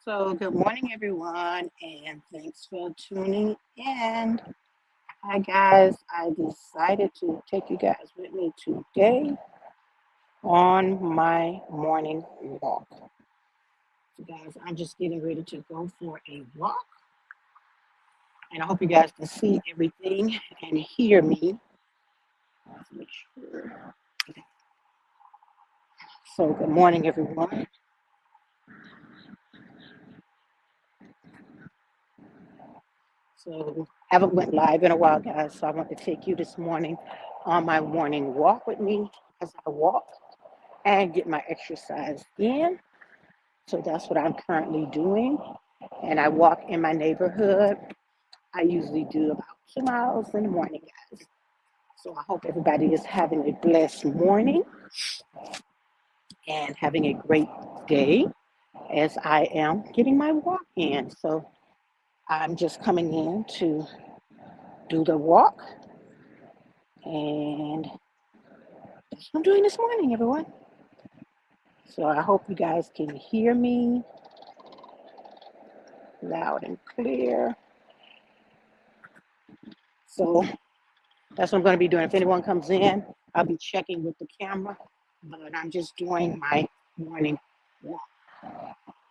So, good morning, everyone, and thanks for tuning in. Hi, guys. I decided to take you guys with me today on my morning walk. So, guys, I'm just getting ready to go for a walk, and I hope you guys can see everything and hear me. Let's make sure. Okay. So, good morning, everyone. So, haven't went live in a while, guys. So, I want to take you this morning on my morning walk with me as I walk and get my exercise in. So that's what I'm currently doing. And I walk in my neighborhood. I usually do about 2 miles in the morning, guys. So I hope everybody is having a blessed morning and having a great day as I am getting my walk in. So I'm just coming in to do the walk. And that's what I'm doing this morning, everyone. So I hope you guys can hear me loud and clear. So that's what I'm going to be doing. If anyone comes in, I'll be checking with the camera, but I'm just doing my morning walk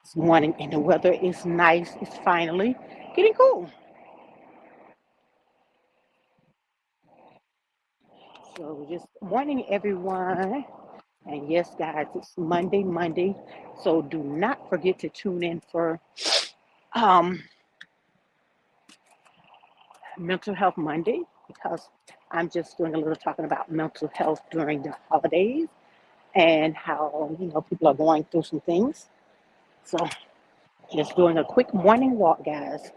this morning, and the weather is nice. It's finally getting cool. So just morning, everyone. And yes, guys, it's Monday. So do not forget to tune in for um, Mental Health Monday because I'm just doing a little talking about mental health during the holidays and how people are going through some things. So just doing a quick morning walk, guys.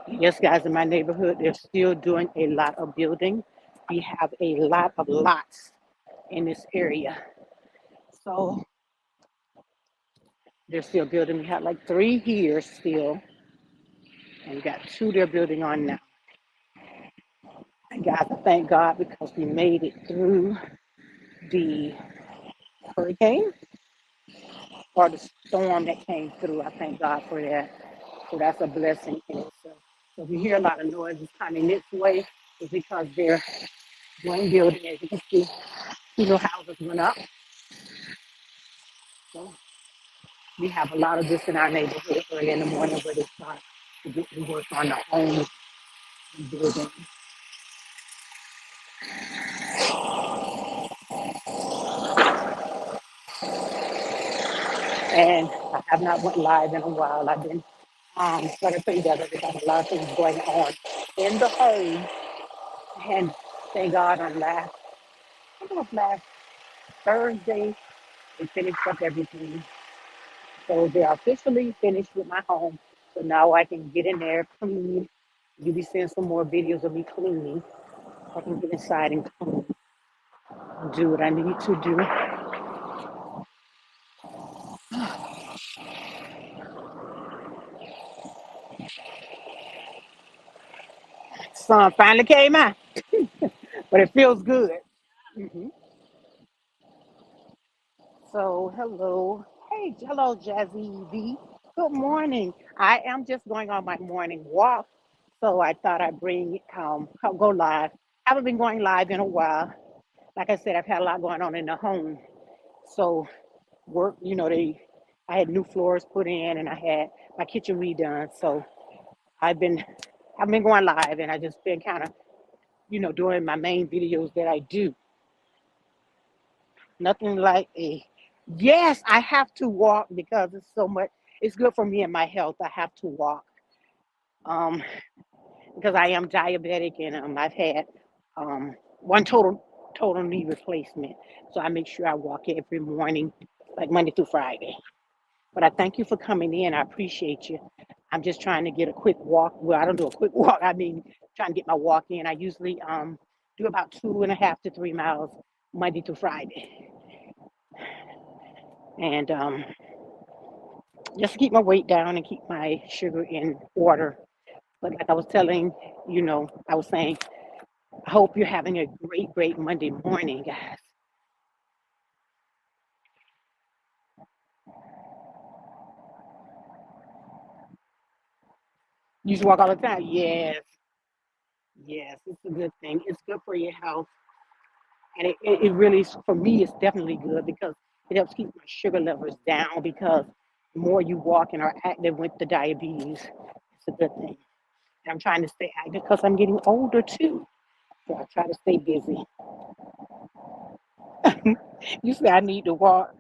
Yes, guys, in my neighborhood, they're still doing a lot of building. We have a lot of lots in this area. So they're still building. We have like three here still, and we got two they're building on now. And guys, I thank God because we made it through the hurricane or the storm that came through. I thank God for that. So that's a blessing in itself. So if you hear a lot of noises coming this way, it's because they're one building, as you can see, houses went up. So we have a lot of this in our neighborhood early in the morning where they start to get to work on the homes and buildings. And I have not went live in a while. I've been trying to put together because a lot of things going on in the home. And thank God I think it was last Thursday, they finished up everything. So they're officially finished with my home. So now I can get in there, clean. You'll be seeing some more videos of me cleaning. I can get inside and clean and do what I need to do. Sun finally came out, but it feels good. hmm So hello, hello, Jazzy V. Good morning. I am just going on my morning walk, so I thought I'd go live. Haven't been going live in a while. Like I said, I've had a lot going on in the home. So work, I had new floors put in and I had my kitchen redone. So I've been I've been going live and I just been kind of, doing my main videos that I do. Nothing like a yes, I have to walk because it's good for me and my health. I have to walk. Um because I am diabetic and I've had one total knee replacement. So I make sure I walk every morning, like Monday through Friday. But I thank you for coming in. I appreciate you. I'm just trying to get a quick walk. Well, I don't do a quick walk. I mean, trying to get my walk in. I usually do about 2.5 to 3 miles Monday through Friday, and just to keep my weight down and keep my sugar in order. But like I was telling, I was saying, I hope you're having a great Monday morning, guys. You used to walk all the time? Yes, yes, it's a good thing. It's good for your health. And it really, for me, it's definitely good because it helps keep my sugar levels down because the more you walk and are active with the diabetes, it's a good thing. And I'm trying to stay active because I'm getting older too. So I try to stay busy. You say I need to walk.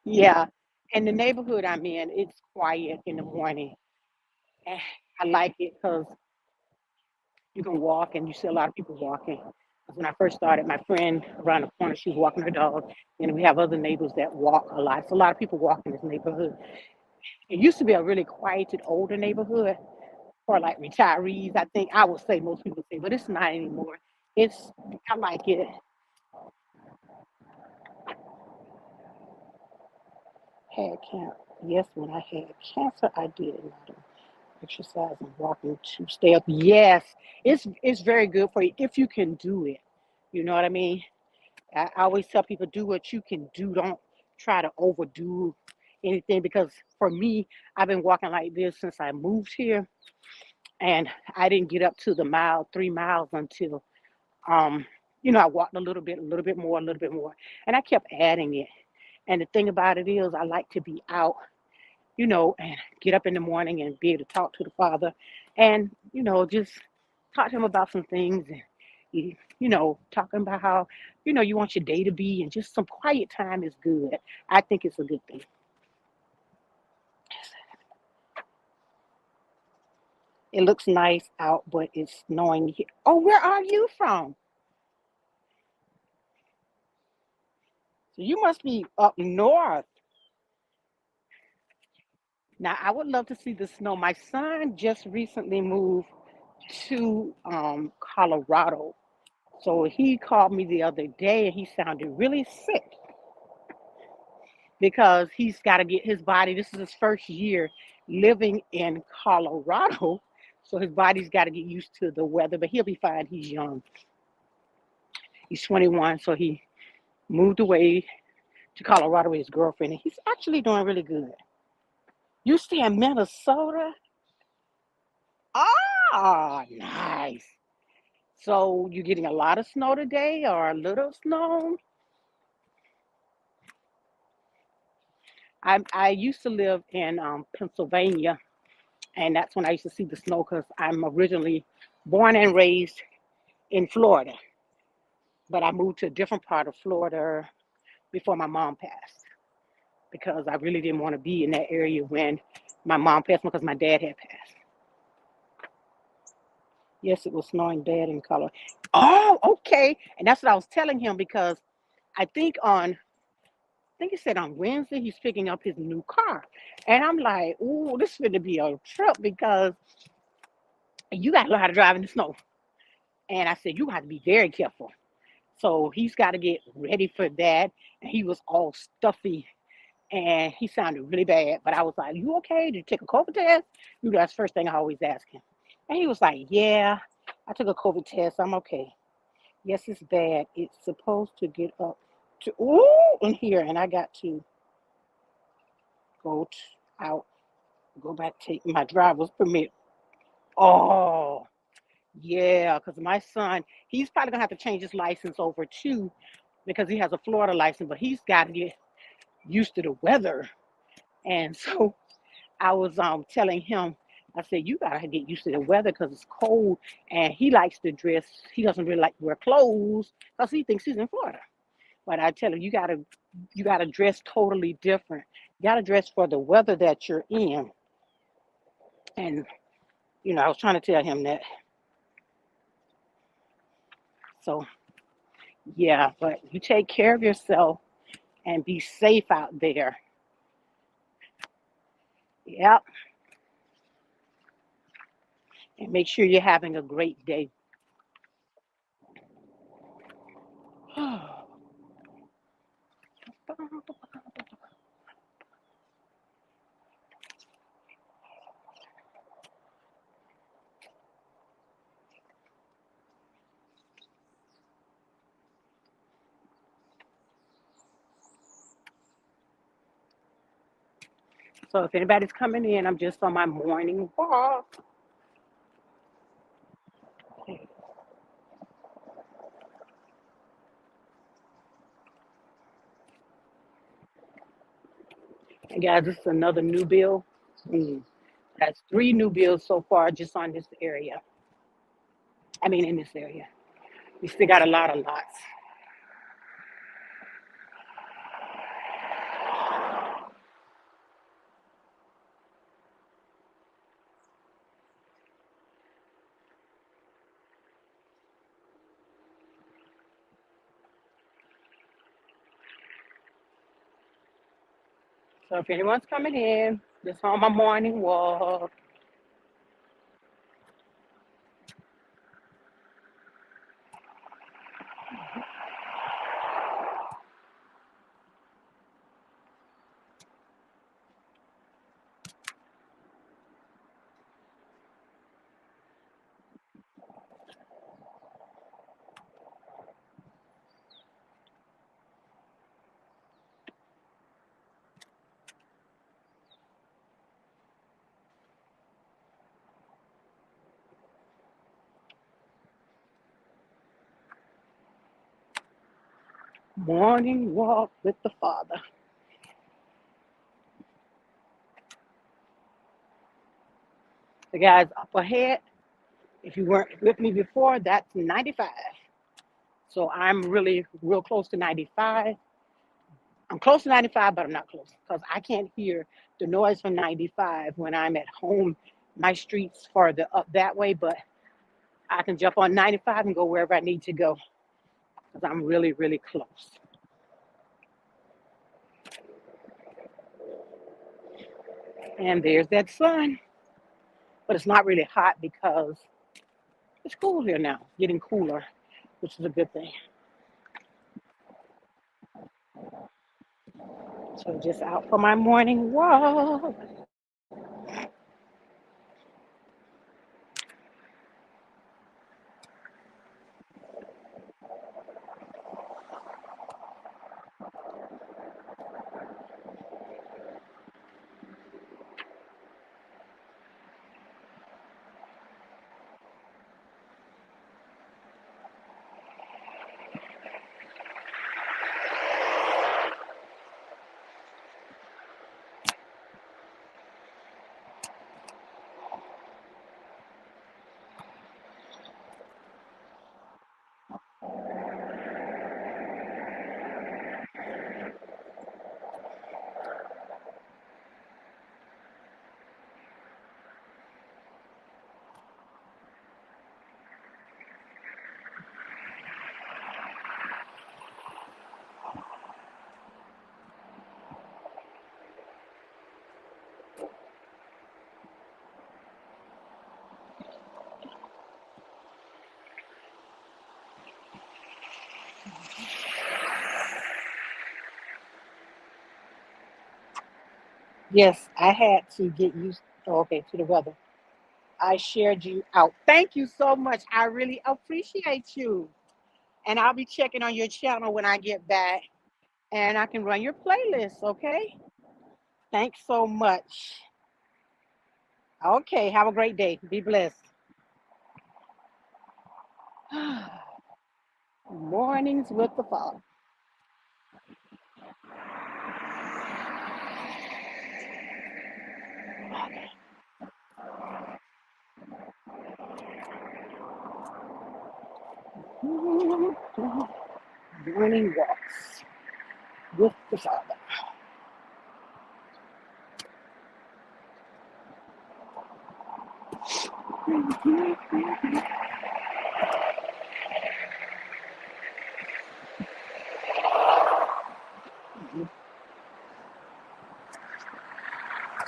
Yeah. And the neighborhood I'm in, it's quiet in the morning. Eh, I like it because you can walk and you see a lot of people walking. 'Cause when I first started, my friend around the corner, she was walking her dog. And we have other neighbors that walk a lot. So a lot of people walk in this neighborhood. It used to be a really quieted, older neighborhood for like retirees. I think I would say most people say, but it's not anymore. It's I like it. Had cancer. Yes, when I had cancer, I did a lot of exercise and walking to stay up. Yes, it's very good for you if you can do it. You know what I mean? I always tell people do what you can do. Don't try to overdo anything because for me, I've been walking like this since I moved here, and I didn't get up to the mile, 3 miles until um, I walked a little bit more, a little bit more, and I kept adding it. And the thing about it is, I like to be out, and get up in the morning and be able to talk to the Father, and just talk to him about some things, and talking about how you want your day to be, and just some quiet time is good. I think it's a good thing. It looks nice out, but it's snowing here. Oh, where are you from? So you must be up north. Now I would love to see the snow. My son just recently moved to Colorado. So he called me the other day and he sounded really sick because he's got to get his body. This is his first year living in Colorado. So his body's got to get used to the weather, but he'll be fine. He's young. He's 21. So he moved away to Colorado with his girlfriend, and he's actually doing really good. You stay in Minnesota? Ah, nice. So you getting a lot of snow today or a little snow? I used to live in Pennsylvania, and that's when I used to see the snow because I'm originally born and raised in Florida, but I moved to a different part of Florida before my mom passed because I really didn't want to be in that area when my mom passed because my dad had passed. Yes, it was snowing bad in Colorado. Oh, okay. And that's what I was telling him because I think he said on Wednesday he's picking up his new car. And I'm like, ooh, this is going to be a trip because you got to learn how to drive in the snow. And I said, you got to be very careful. So he's got to get ready for that. And he was all stuffy and he sounded really bad. But I was like, you okay? Did you take a COVID test? That's the first thing I always ask him. And he was like, yeah, I took a COVID test. I'm okay. Yes, it's bad. It's supposed to get up to in here, and I got to go out, go back, take my driver's permit. Oh, yeah, because my son, he's probably gonna have to change his license over too, because he has a Florida license, but he's got to get used to the weather. And so I was telling him, I said, you gotta get used to the weather because it's cold, and he likes to dress. He doesn't really like to wear clothes because he thinks he's in Florida. But I tell him, you gotta dress totally different. You gotta dress for the weather that you're in. And I was trying to tell him that. So yeah, but you take care of yourself and be safe out there. Yep. And make sure you're having a great day. So if anybody's coming in, I'm just on my morning walk. And guys, this is another new bill. Mm. That's three new bills so far just on this area. I mean, in this area. We still got a lot of lots. So if anyone's coming in, just on my morning walk. Morning walk with the Father. The guys up ahead, if you weren't with me before, that's 95. So I'm really real close to 95. I'm close to 95, but I'm not close because I can't hear the noise from 95 when I'm at home. My street's farther up that way, but I can jump on 95 and go wherever I need to go because I'm really, really close. And there's that sun, but it's not really hot because it's cool here now, getting cooler, which is a good thing. So just out for my morning walk. Yes, I had to get used, okay, to the weather. I shared you out. Thank you so much. I really appreciate you. And I'll be checking on your channel when I get back and I can run your playlist, okay? Thanks so much. Okay, have a great day. Be blessed. Mornings with the Father. Morning walks with the Father.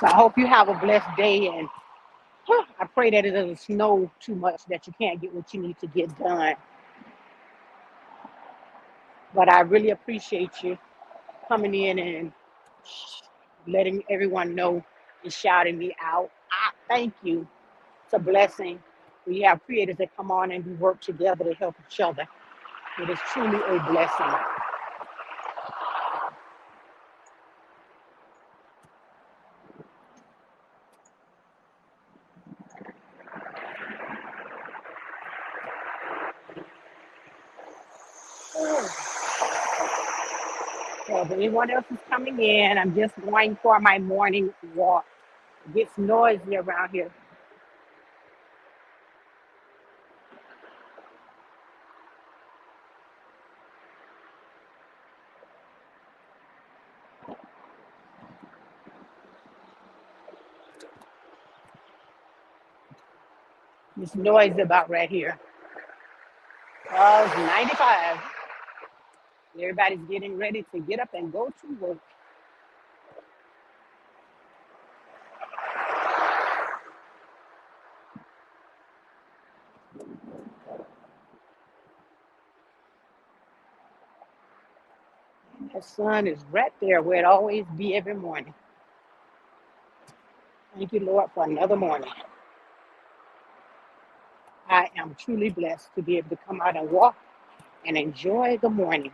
So I hope you have a blessed day and I pray that it doesn't snow too much that you can't get what you need to get done. But I really appreciate you coming in and letting everyone know and shouting me out. I thank you. It's a blessing. We have creators that come on and we work together to help each other. It is truly a blessing. Oh, so if anyone else is coming in, I'm just going for my morning walk. It gets noisy around here. It's noisy about right here. Oh, it's 95. Everybody's getting ready to get up and go to work. The sun is right there where it always be every morning. Thank you, Lord, for another morning. I am truly blessed to be able to come out and walk and enjoy the morning.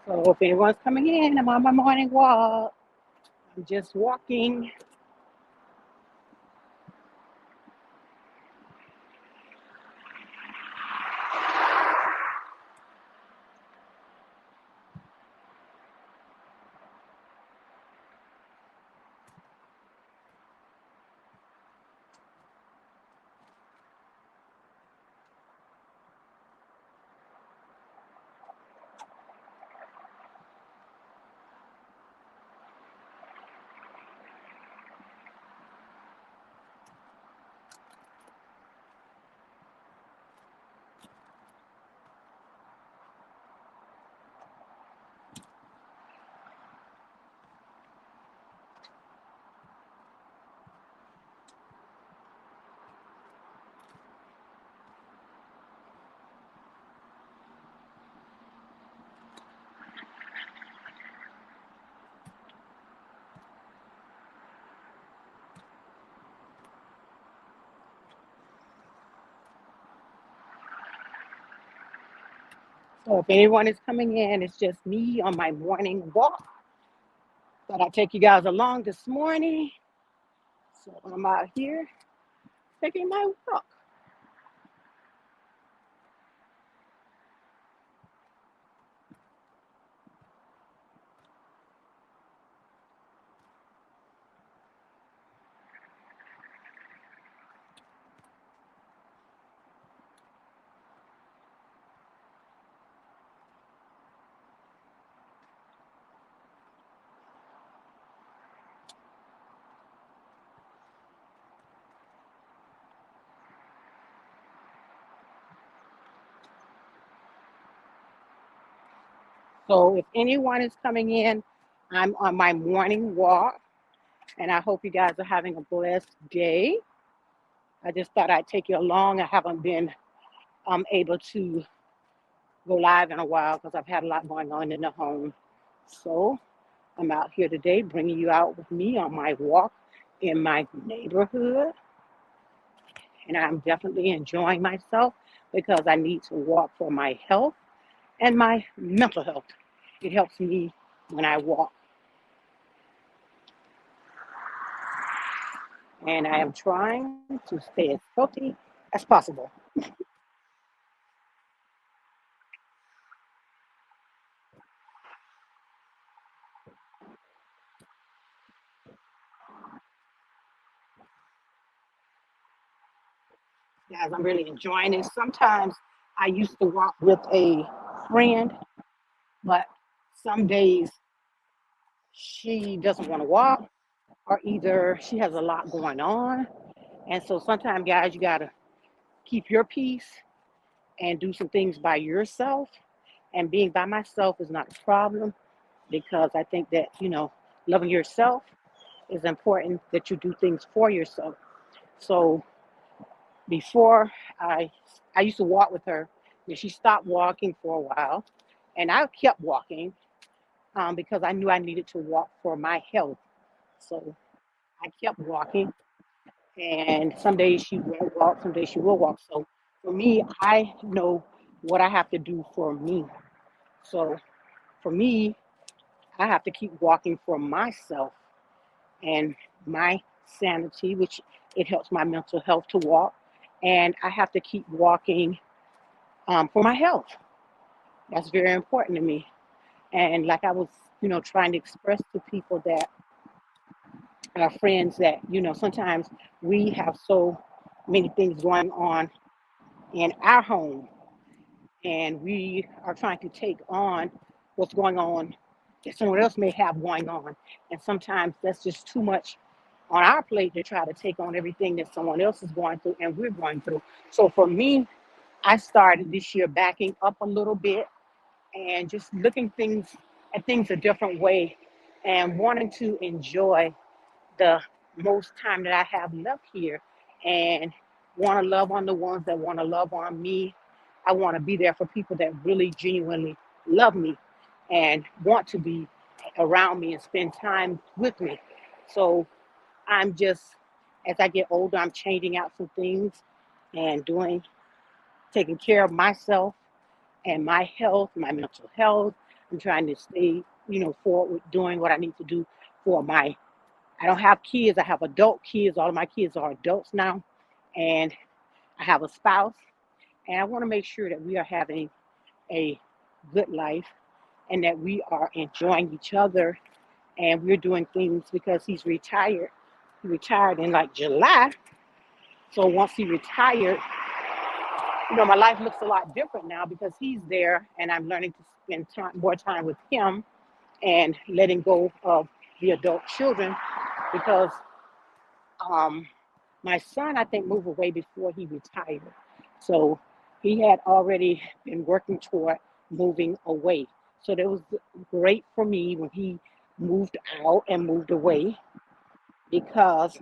So if anyone's coming in, I'm on my morning walk. I'm just walking. So if anyone is coming in, it's just me on my morning walk. Thought I'd take you guys along this morning. So I'm out here taking my walk. So if anyone is coming in, I'm on my morning walk, and I hope you guys are having a blessed day. I just thought I'd take you along. I haven't been able to go live in a while because I've had a lot going on in the home. So I'm out here today bringing you out with me on my walk in my neighborhood. And I'm definitely enjoying myself because I need to walk for my health and my mental health. It helps me when I walk. And I am trying to stay as healthy as possible. Guys, I'm really enjoying it. Sometimes I used to walk with a friend, but some days she doesn't want to walk, or either she has a lot going on. And so sometimes, guys, you got to keep your peace and do some things by yourself. And being by myself is not a problem because I think that, loving yourself it's important that you do things for yourself. So before I I used to walk with her, and she stopped walking for a while, and I kept walking because I knew I needed to walk for my health. So I kept walking, and some days she won't walk, some days she will walk. So for me, I know what I have to do for me. So for me, I have to keep walking for myself and my sanity, which it helps my mental health to walk. And I have to keep walking for my health. That's very important to me. And like I was, trying to express to people that our friends that, sometimes we have so many things going on in our home and we are trying to take on what's going on that someone else may have going on. And sometimes that's just too much on our plate to try to take on everything that someone else is going through and we're going through. So for me, I started this year backing up a little bit and just looking things at things a different way and wanting to enjoy the most time that I have left here and want to love on the ones that want to love on me. I want to be there for people that really genuinely love me and want to be around me and spend time with me. So I'm just, as I get older, I'm changing out some things and taking care of myself and my health, my mental health. I'm trying to stay, forward with doing what I need to do for my I don't have kids. I have adult kids. All of my kids are adults now. And I have a spouse. And I want to make sure that we are having a good life and that we are enjoying each other and we're doing things because he's retired. He retired in like July. So once he retired, my life looks a lot different now because he's there and I'm learning to spend more time with him and letting go of the adult children because um, my son, I think, moved away before he retired. So he had already been working toward moving away. So that was great for me when he moved out and moved away because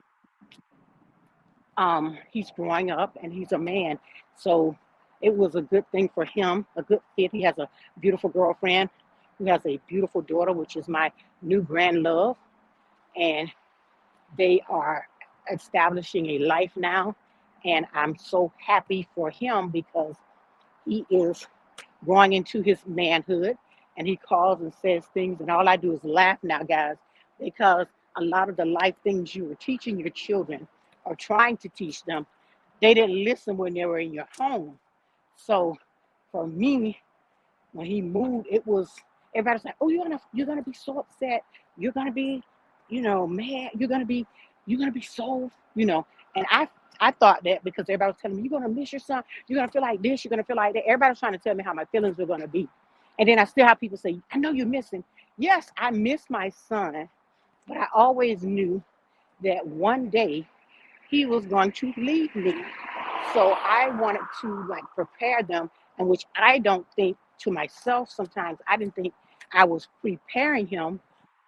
he's growing up and he's a man. So it was a good thing for him, a good fit. He has a beautiful girlfriend who has a beautiful daughter, which is my new grand love. And they are establishing a life now. And I'm so happy for him because he is growing into his manhood and he calls and says things. And all I do is laugh now, guys, because a lot of the life things you were teaching your children or trying to teach them, they didn't listen when they were in your home. So for me, when he moved, it was everybody's like, "Oh, you're gonna be so upset. You're gonna be, mad. You're gonna be so, And I thought that because everybody was telling me you're gonna miss your son. You're gonna feel like this. You're gonna feel like that. Everybody was trying to tell me how my feelings were gonna be, and then I still have people say, "I know you're missing." Yes, I miss my son, but I always knew that one day he was going to leave me. So I wanted to like prepare them, and which I don't think to myself sometimes. I didn't think I was preparing him,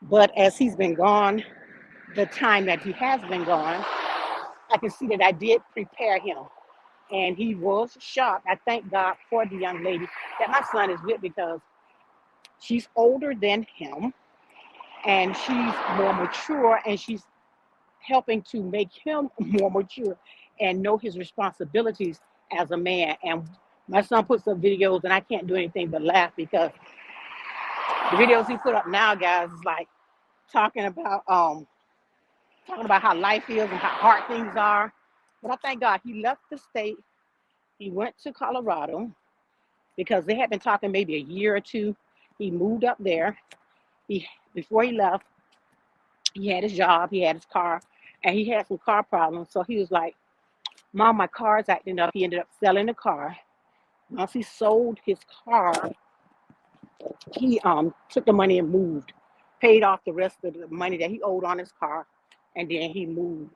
but as he's been gone, the time that he has been gone, I can see that I did prepare him. And he was shocked. I thank God for the young lady that my son is with because she's older than him and she's more mature and she's helping to make him more mature and know his responsibilities as a man. And my son puts up videos, and I can't do anything but laugh because the videos he put up now, guys, is like talking about how life is and how hard things are. But I thank God he left the state. He went to Colorado because they had been talking maybe a year or two. He moved up there. He Before he left, he had his job, he had his car, and he had some car problems. So he was like, Mom, my car's acting up. He ended up selling the car. Once he sold his car, he took the money and moved, paid off the rest of the money that he owed on his car, and then he moved.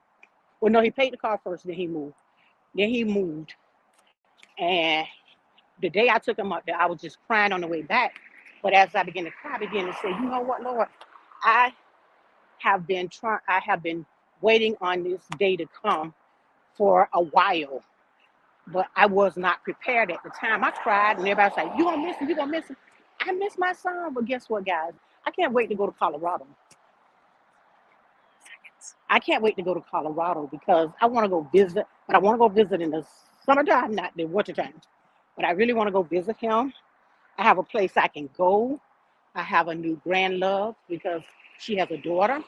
Well, no, he paid the car first, then he moved. Then he moved, and the day I took him up there, I was just crying on the way back. But as I began to cry, I began to say, you know what, Lord, I I have been waiting on this day to come for a while, but I was not prepared at the time. I cried, and everybody's like, "You gonna miss him? You gonna miss him?" I miss my son, but guess what, guys? I can't wait to go to Colorado. I can't wait to go to Colorado because I want to go visit, but I want to go visit in the summertime, not the wintertime. But I really want to go visit him. I have a place I can go. I have a new grand love because she has a daughter,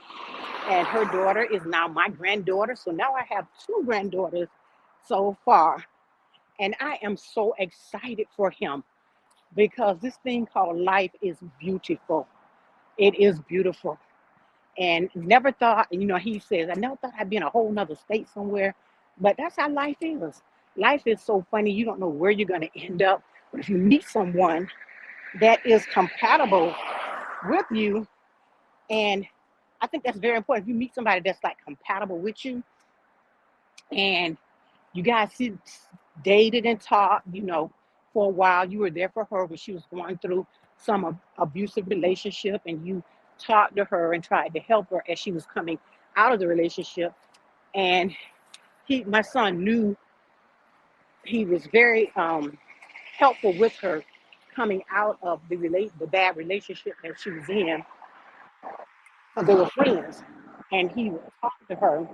and her daughter is now my granddaughter. So now I have two granddaughters so far, and I am so excited for him because this thing called life is beautiful. It is beautiful. And never thought, he says, I never thought I'd be in a whole nother state somewhere. But that's how life is. Life is so funny. You don't know where you're going to end up. But if you meet someone that is compatible with you, and I think that's very important. If you meet somebody that's like compatible with you, and you guys dated and talked, for a while, you were there for her when she was going through some abusive relationship, and you talked to her and tried to help her as she was coming out of the relationship. And my son knew he was very helpful with her coming out of the bad relationship that she was in. They were friends, and he would talk to her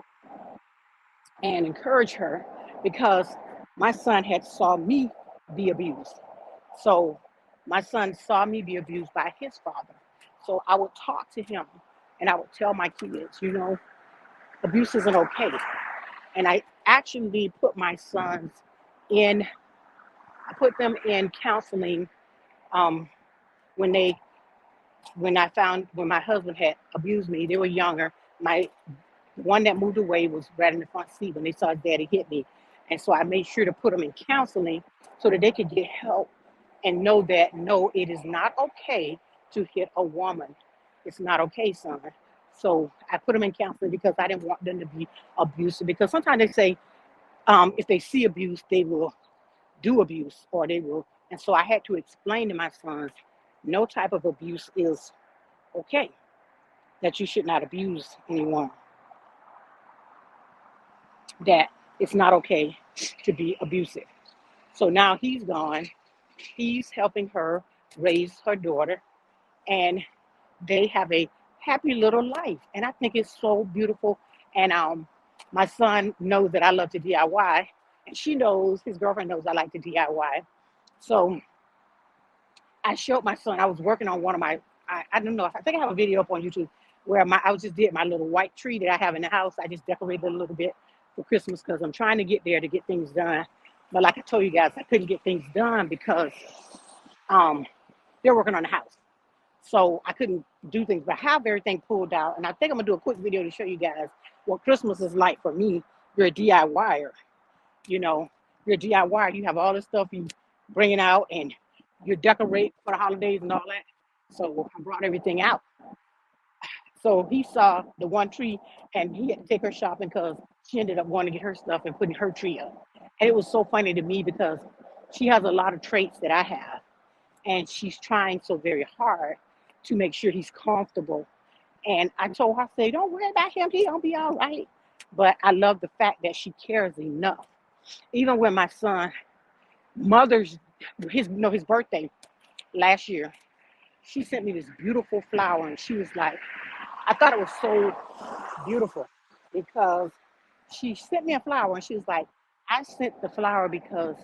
and encourage her because my son had saw me be abused. So my son saw me be abused by his father. So I would talk to him and I would tell my kids, abuse isn't okay. And I actually put my sons in, I put them in counseling um, when they, when my husband had abused me, they were younger. My one that moved away was right in the front seat when they saw his daddy hit me. And so I made sure to put them in counseling so that they could get help and know that no, it is not okay to hit a woman. It's not okay, son. So I put them in counseling because I didn't want them to be abusive. Because sometimes they say if they see abuse, they will do abuse or they will. And so I had to explain to my sons, no type of abuse is okay, that you should not abuse anyone, that it's not okay to be abusive. So now he's gone. He's helping her raise her daughter, and they have a happy little life. And I think it's so beautiful. And my son knows that I love to DIY, and she knows, his girlfriend knows I like to DIY. So I showed my son, I was working on one of my, I don't know, I think I have a video up on YouTube where I just did my little white tree that I have in the house. I just decorated it a little bit for Christmas because I'm trying to get there to get things done. But like I told you guys, I couldn't get things done because they're working on the house. So I couldn't do things, but I have everything pulled out. And I think I'm gonna do a quick video to show you guys what Christmas is like for me. You're a DIYer, you know, you're a DIYer. You have all this stuff you bringing out and you decorate for the holidays and all that. So I brought everything out. So he saw the one tree and he had to take her shopping because she ended up wanting to get her stuff and putting her tree up. And it was so funny to me because she has a lot of traits that I have. And she's trying so very hard to make sure he's comfortable. And I told her, I said, don't worry about him. He gonna be all right. But I love the fact that she cares enough. Even when my son, his birthday last year, she sent me this beautiful flower, and she was like, I thought it was so beautiful because she sent me a flower, and she was like, I sent the flower because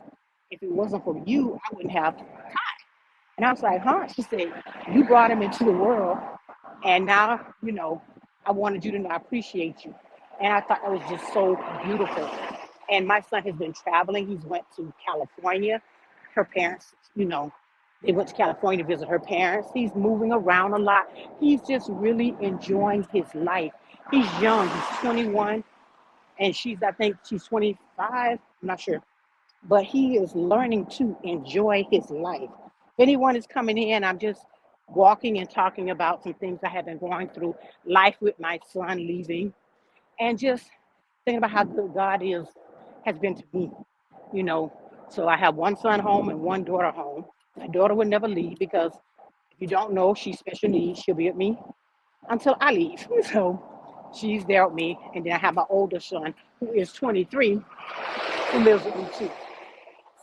if it wasn't for you, I wouldn't have. And I was like, huh? She said, you brought him into the world, and now, I wanted you to know I appreciate you. And I thought that was just so beautiful. And my son has been traveling. He's went to California. Her parents, they went to California to visit her parents. He's moving around a lot. He's just really enjoying his life. He's young. He's 21, and I think she's 25. I'm not sure. But he is learning to enjoy his life. If anyone is coming in, I'm just walking and talking about some things I have been going through, life with my son leaving, and just thinking about how good God has been to me, you know. So I have one son home and one daughter home. My daughter would never leave because if you don't know, she's special needs. She'll be with me until I leave. So She's there with me. And then I have my older son, who is 23, who lives with me too.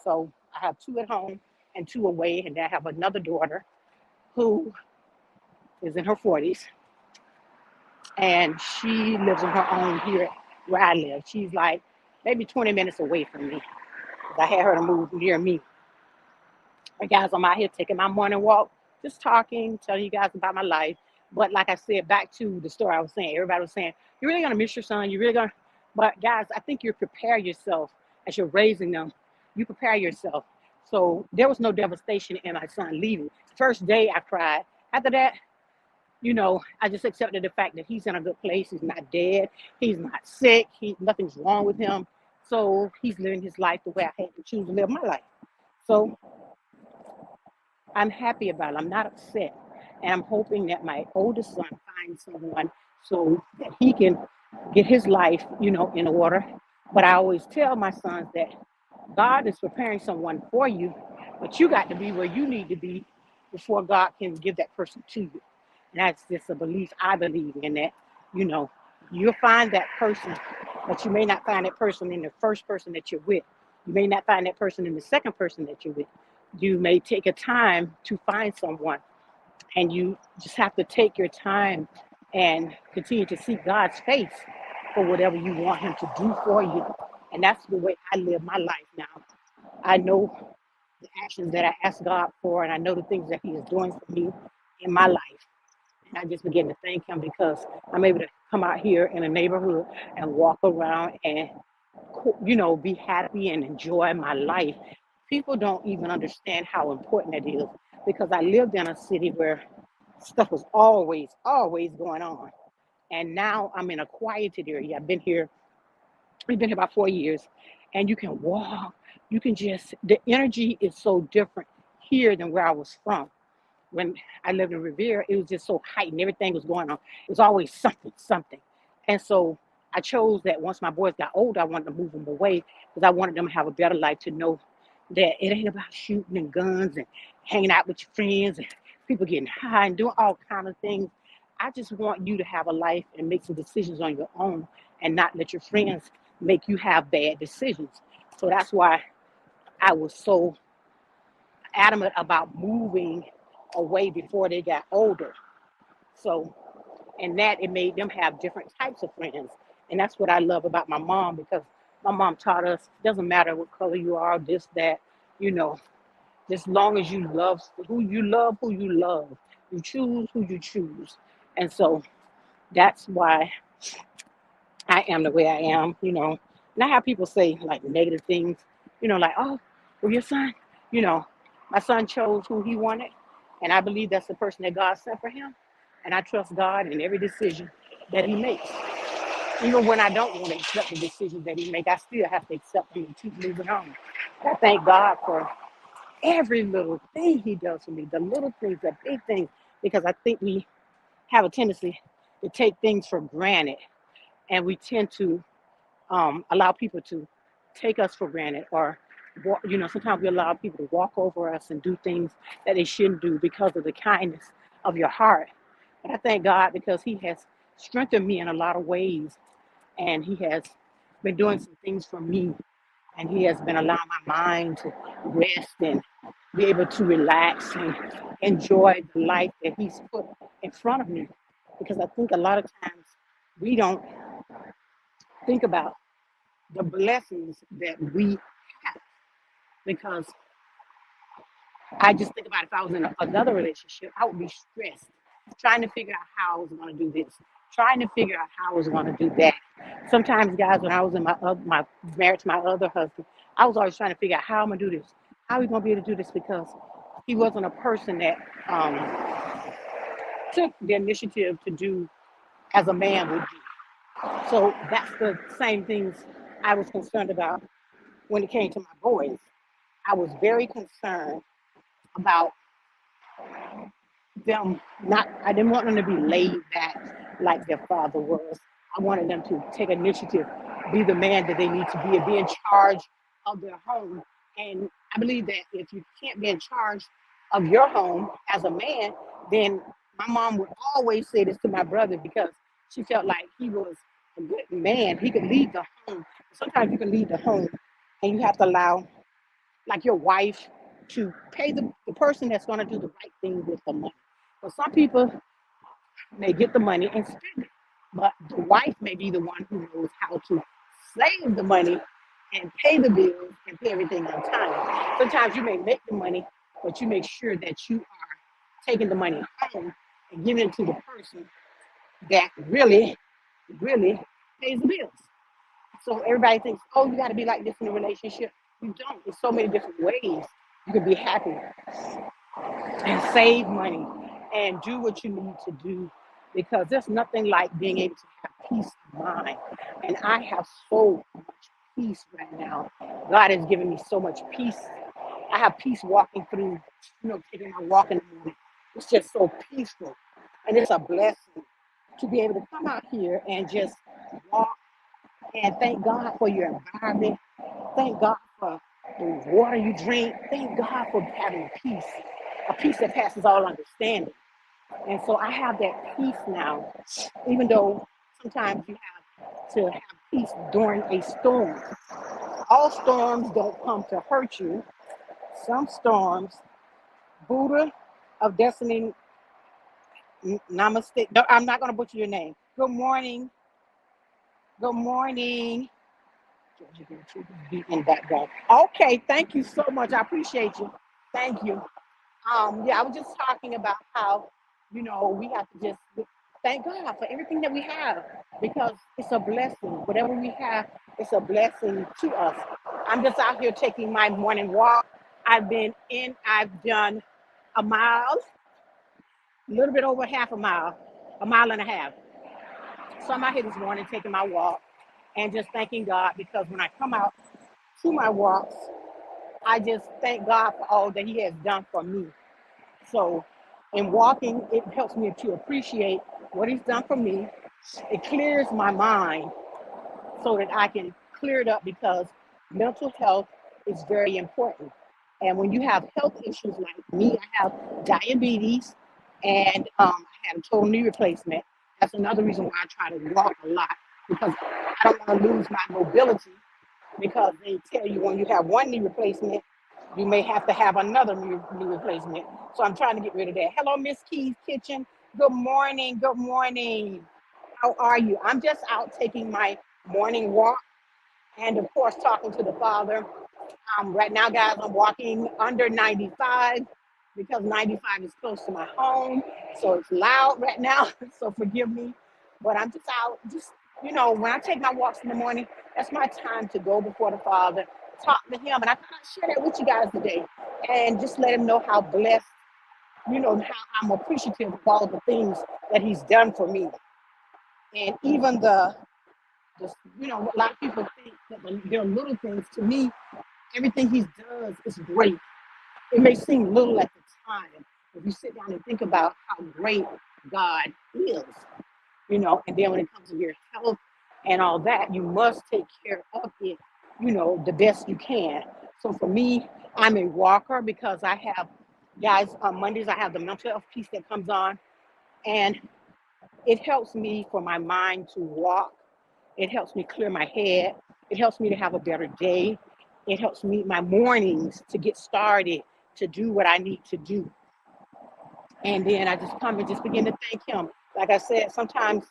So I have two at home and two away. And then I have another daughter who is in her 40s, and she lives on her own here where I live. She's like maybe 20 minutes away from me. I had her to move near me. And guys, I'm out here taking my morning walk, just talking, telling you guys about my life. But like I said, back to the story I was saying, everybody was saying, you're really gonna miss your son, you're really gonna, but guys, I think you prepare yourself as you're raising them. You prepare yourself. So there was no devastation in my son leaving. First day I cried. After that, I just accepted the fact that he's in a good place. He's not dead. He's not sick. Nothing's wrong with him. So he's living his life the way I had to choose to live my life. So I'm happy about it. I'm not upset. And I'm hoping that my oldest son finds someone so that he can get his life, in order. But I always tell my sons that God is preparing someone for you, but you got to be where you need to be before God can give that person to you. And that's just a belief I believe in, that, you know, you'll find that person, but you may not find that person in the first person that you're with. You may not find that person in the second person that you're with. You may take a time to find someone, and you just have to take your time and continue to seek God's face for whatever you want Him to do for you. And that's the way I live my life now. I know the actions that I ask God for, and I know the things that He is doing for me in my life. And I just begin to thank Him because I'm able to come out here in a neighborhood and walk around and, be happy and enjoy my life. People don't even understand how important that is because I lived in a city where stuff was always, always going on. And now I'm in a quieted area. We've been here about 4 years, and you can walk. The energy is so different here than where I was from. When I lived in Revere, it was just so heightened. Everything was going on. It was always something, something. And so I chose that once my boys got older, I wanted to move them away because I wanted them to have a better life, to know that it ain't about shooting and guns and hanging out with your friends and people getting high and doing all kind of things. I just want you to have a life and make some decisions on your own and not let your friends make you have bad decisions. So that's why I was so adamant about moving away before they got older. So, and that it made them have different types of friends. And that's what I love about my mom, because my mom taught us it doesn't matter what color you are, this, that, you know, as long as you love who you love, you choose who you choose. And so that's why I am the way I am. And I have people say like negative things, like, oh, well, your son, you know, my son chose who he wanted. And I believe that's the person that God sent for him. And I trust God in every decision that he makes. Even when I don't want to accept the decisions that he makes, I still have to accept them and keep moving on. I thank God for every little thing he does for me, the little things, the big things, because I think we have a tendency to take things for granted, and we tend to allow people to take us for granted, or sometimes we allow people to walk over us and do things that they shouldn't do because of the kindness of your heart. But I thank God because He has strengthened me in a lot of ways, and He has been doing some things for me, and He has been allowing my mind to rest and be able to relax and enjoy the life that He's put in front of me. Because I think a lot of times we don't think about the blessings that we have. Because I just think about if I was in another relationship, I would be stressed, trying to figure out how I was going to do this, trying to figure out how I was going to do that. Sometimes, guys, when I was in my marriage to my other husband, I was always trying to figure out how I'm going to do this. How are we going to be able to do this? Because he wasn't a person that took the initiative to do as a man would do. So that's the same things I was concerned about when it came to my boys. I was very concerned about them not, I didn't want them to be laid back like their father was. I wanted them to take initiative, be the man that they need to be, and be in charge of their home. And I believe that if you can't be in charge of your home as a man, then my mom would always say this to my brother, because She felt like he was a good man. He could lead the home. Sometimes you can lead the home and you have to allow like your wife to pay the person that's going to do the right thing with the money. But some people may get the money and spend it, but the wife may be the one who knows how to save the money and pay the bills and pay everything on time. Sometimes you may make the money, but you make sure that you are taking the money home and giving it to the person that really pays the bills. So everybody thinks, oh, you got to be like this in a relationship. You don't. There's so many different ways you can be happy and save money and do what you need to do, because there's nothing like being able to have peace of mind. And I have so much peace right now. God has given me so much peace. I have peace walking through, taking my walk in the morning. It's just so peaceful. And it's a blessing to be able to come out here and just walk and thank God for your environment. Thank God for the water you drink. Thank God for having peace, a peace that passes all understanding. And so I have that peace now, even though sometimes you have to have peace during a storm. All storms don't come to hurt you. Some storms, Buddha of Destiny, Namaste. No, I'm not going to butcher your name. Good morning. Good morning. In background. Okay, thank you so much. I appreciate you. Thank you. Yeah, I was just talking about how, we have to just thank God for everything that we have, because it's a blessing. Whatever we have, it's a blessing to us. I'm just out here taking my morning walk. I've done a mile, a little bit over half a mile and a half. So I'm out here this morning taking my walk and just thanking God, because when I come out to my walks, I just thank God for all that He has done for me. So in walking, it helps me to appreciate what He's done for me. It clears my mind so that I can clear it up, because mental health is very important. And when you have health issues like me, I have diabetes and I had a total knee replacement. That's another reason why I try to walk a lot, because I don't want to lose my mobility, because they tell you when you have one knee replacement, you may have to have another knee replacement. So I'm trying to get rid of that. Hello, Miss Keys Kitchen. Good morning. Good morning. How are you? I'm just out taking my morning walk and, of course, talking to the Father. Right now, guys, I'm walking under 95 because 95 is close to my home. So it's loud right now. So forgive me. But I'm just out, when I take my walks in the morning, that's my time to go before the Father, talk to Him. And I thought I'd share that with you guys today and just let Him know how blessed, how I'm appreciative of all the things that He's done for me. And even a lot of people think that there are little things. To me, everything He does is great. It may seem little at the time, if you sit down and think about how great God is, and then when it comes to your health and all that, you must take care of it, the best you can. So for me, I'm a walker because I have, guys, on Mondays, I have the mental health piece that comes on, and it helps me for my mind to walk. It helps me clear my head. It helps me to have a better day. It helps me my mornings to get started, to do what I need to do. And then I just come and just begin to thank Him. Like I said, sometimes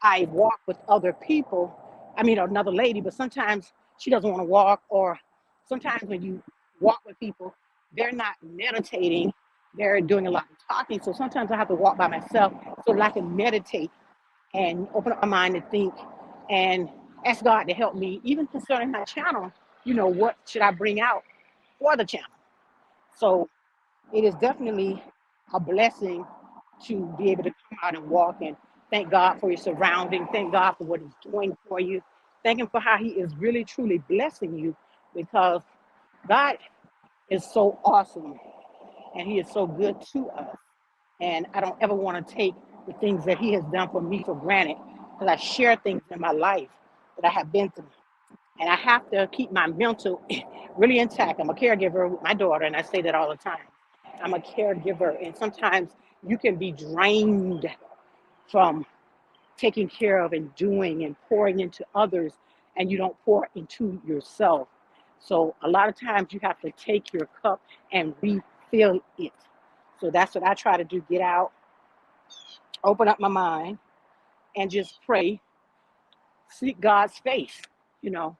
I walk with other people. I mean, another lady, but sometimes she doesn't want to walk. Or sometimes when you walk with people, they're not meditating. They're doing a lot of talking. So sometimes I have to walk by myself so that I can meditate and open up my mind and think and ask God to help me, even concerning my channel. What should I bring out for the channel? So it is definitely a blessing to be able to come out and walk and thank God for your surrounding. Thank God for what He's doing for you. Thank Him for how He is really, truly blessing you, because God is so awesome and He is so good to us. And I don't ever want to take the things that He has done for me for granted, because I share things in my life that I have been through. And I have to keep my mental really intact. I'm a caregiver with my daughter, and I say that all the time. I'm a caregiver, and sometimes you can be drained from taking care of and doing and pouring into others, and you don't pour into yourself. So a lot of times you have to take your cup and refill it. So that's what I try to do: get out, open up my mind, and just pray, seek God's face, you know,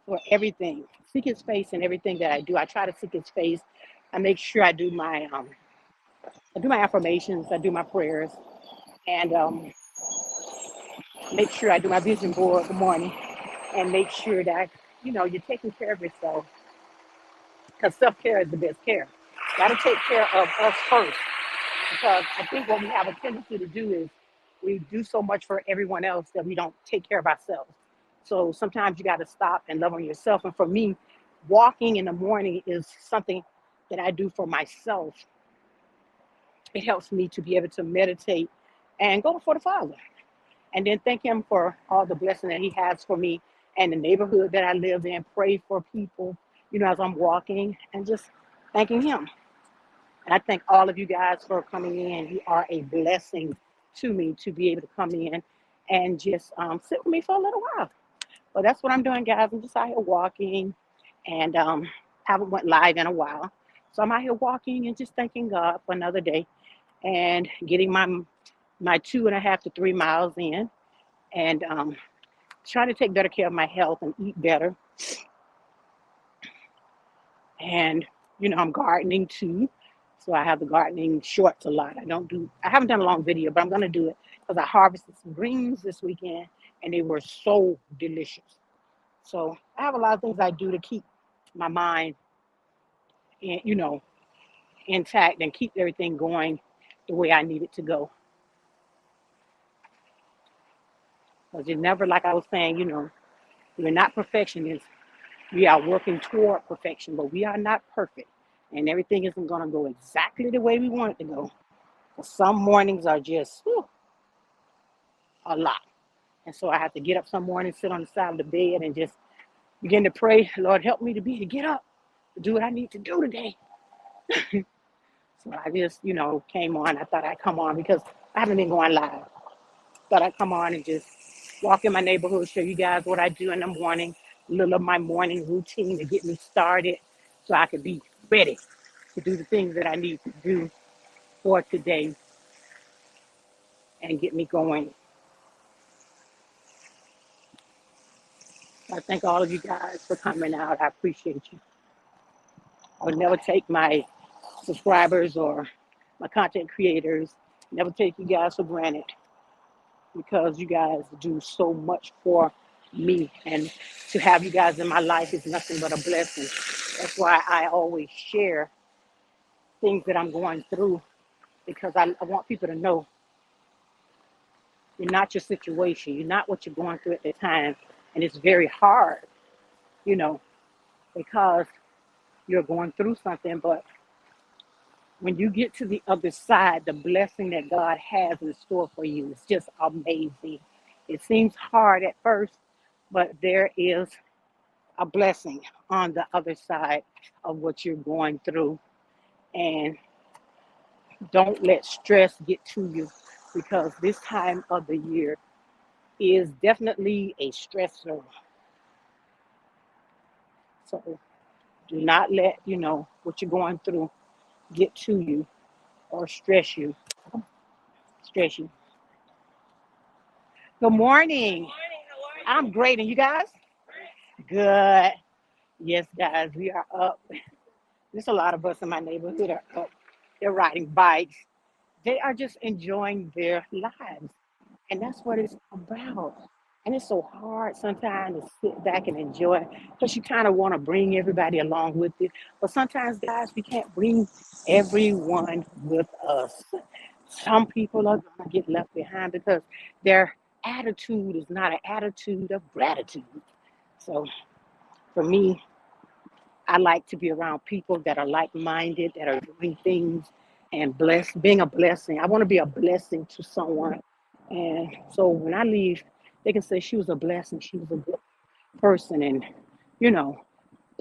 for everything. Seek His face in everything that I do. I try to seek His face. I make sure I do my affirmations, I do my prayers, and make sure I do my vision board in the morning, and make sure that you're taking care of yourself, because self care is the best care. Got to take care of us first, because I think what we have a tendency to do is we do so much for everyone else that we don't take care of ourselves. So sometimes you got to stop and love on yourself. And for me, walking in the morning is something that I do for myself. It helps me to be able to meditate and go before the Father, and then thank Him for all the blessing that He has for me and the neighborhood that I live in. Pray for people, as I'm walking, and just thanking Him. And I thank all of you guys for coming in. You are a blessing to me to be able to come in and just sit with me for a little while. But that's what I'm doing, guys. I'm just out here walking, and haven't went live in a while. So I'm out here walking and just thanking God for another day, and getting my 2.5 to 3 miles in, and trying to take better care of my health and eat better. And I'm gardening too, so I have the gardening shorts a lot. I haven't done a long video, but I'm going to do it because I harvested some greens this weekend, and they were so delicious. So I have a lot of things I do to keep my mind, intact, and keep everything going the way I need it to go. Because it's never, like I was saying, we're not perfectionists. We are working toward perfection, but we are not perfect. And everything isn't going to go exactly the way we want it to go. Some mornings are just a lot. And so I have to get up some mornings, sit on the side of the bed, and just begin to pray, Lord, help me to get up, to do what I need to do today. So I just, came on. I thought I'd come on because I haven't been going live. Thought I'd come on and just walk in my neighborhood, show you guys what I do in the morning, a little of my morning routine to get me started so I could be ready to do the things that I need to do for today and get me going. I thank all of you guys for coming out. I appreciate you. I would never take my subscribers or my content creators, never take you guys for granted, because you guys do so much for me. And to have you guys in my life is nothing but a blessing. That's why I always share things that I'm going through, because I want people to know you're not your situation. You're not what you're going through at the time. And it's very hard, you know, because you're going through something. But when you get to the other side, the blessing that God has in store for you is just amazing. It seems hard at first, but there is a blessing on the other side of what you're going through. And don't let stress get to you, because this time of the year is definitely a stressor. So do not let, what you're going through get to you or stress you. Good morning. I'm great. And you guys? Good. Yes, guys, we are up. There's a lot of us in my neighborhood are up. They're riding bikes. They are just enjoying their lives. And that's what it's about. And it's so hard sometimes to sit back and enjoy, because you kind of want to bring everybody along with you. But sometimes, guys, we can't bring everyone with us. Some people are going to get left behind because their attitude is not an attitude of gratitude. So for me, I like to be around people that are like-minded, that are doing things and being a blessing. I want to be a blessing to someone. And so when I leave, they can say she was a blessing. She was a good person, and, you know,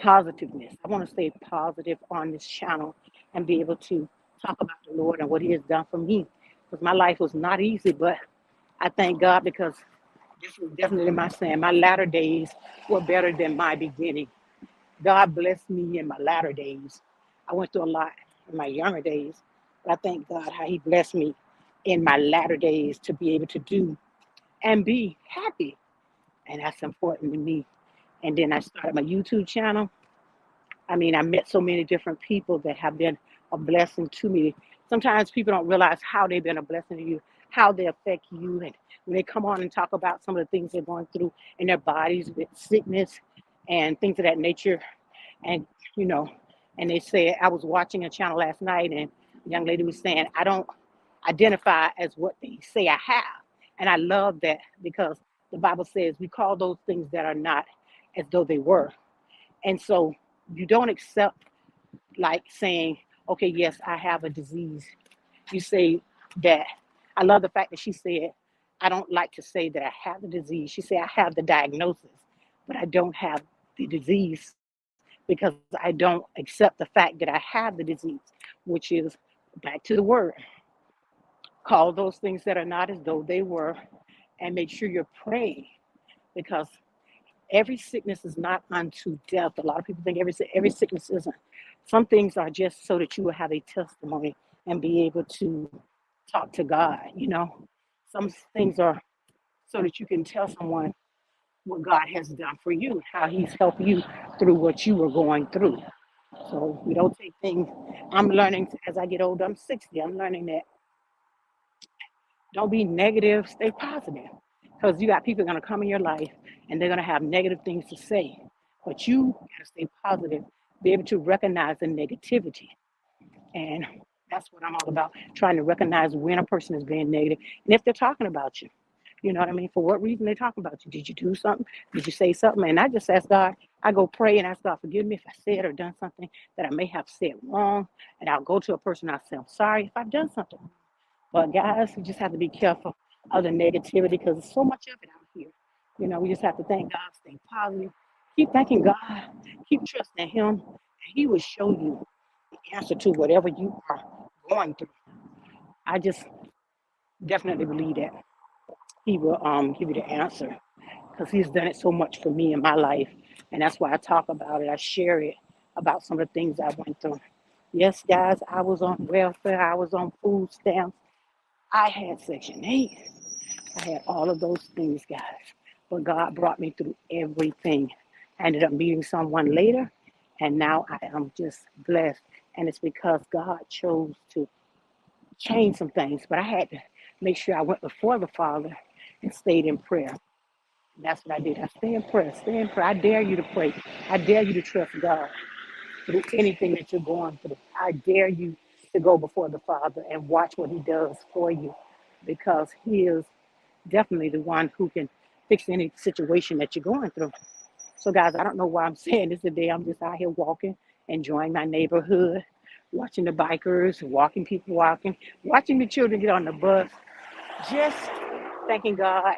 positiveness. I want to stay positive on this channel and be able to talk about the Lord and what He has done for me. Because my life was not easy, but I thank God because this was definitely my saying. My latter days were better than my beginning. God blessed me in my latter days. I went through a lot in my younger days, but I thank God how He blessed me in my latter days to be able to do and be happy. And that's important to me. And then I started my YouTube channel. I mean, I met so many different people that have been a blessing to me. Sometimes people don't realize how they've been a blessing to you, how they affect you. And when they come on and talk about some of the things they're going through in their bodies with sickness and things of that nature, and you know, and they say, I was watching a channel last night, and a young lady was saying, I don't identify as what they say I have. And I love that because the Bible says we call those things that are not as though they were. And so you don't accept like saying, okay, yes, I have a disease. You say that. I love the fact that she said, I don't like to say that I have the disease. She said, I have the diagnosis, but I don't have the disease because I don't accept the fact that I have the disease, which is back to the word. Call those things that are not as though they were, and make sure you're praying because every sickness is not unto death. A lot of people think every sickness isn't. Some things are just so that you will have a testimony and be able to talk to God. Some things are so that you can tell someone what God has done for you, how He's helped you through what you were going through. So we don't take things. I'm learning as I get older. I'm 60. I'm learning that don't be negative, stay positive. Because you got people going to come in your life and they're going to have negative things to say. But you got to stay positive, be able to recognize the negativity. And that's what I'm all about, trying to recognize when a person is being negative and if they're talking about you. You know what I mean? For what reason they talking about you? Did you do something? Did you say something? And I just ask God, I go pray and ask God, forgive me if I said or done something that I may have said wrong. And I'll go to a person and I'll say, I'm sorry if I've done something. But guys, we just have to be careful of the negativity because there's so much of it out here. We just have to thank God, stay positive, keep thanking God, keep trusting Him, and He will show you the answer to whatever you are going through. I just definitely believe that He will give you the answer because He's done it so much for me in my life. And that's why I talk about it. I share it about some of the things I went through. Yes, guys, I was on welfare, I was on food stamps, I had Section 8. I had all of those things, guys. But God brought me through everything. I ended up meeting someone later, and now I am just blessed. And it's because God chose to change some things. But I had to make sure I went before the Father and stayed in prayer. That's what I did. I stay in prayer. Stay in prayer. I dare you to pray. I dare you to trust God through anything that you're going through. I dare you to go before the Father and watch what He does for you because He is definitely the one who can fix any situation that you're going through. So, guys, I don't know why I'm saying this today. I'm just out here walking, enjoying my neighborhood, watching the bikers, walking people walking, watching the children get on the bus, just thanking God,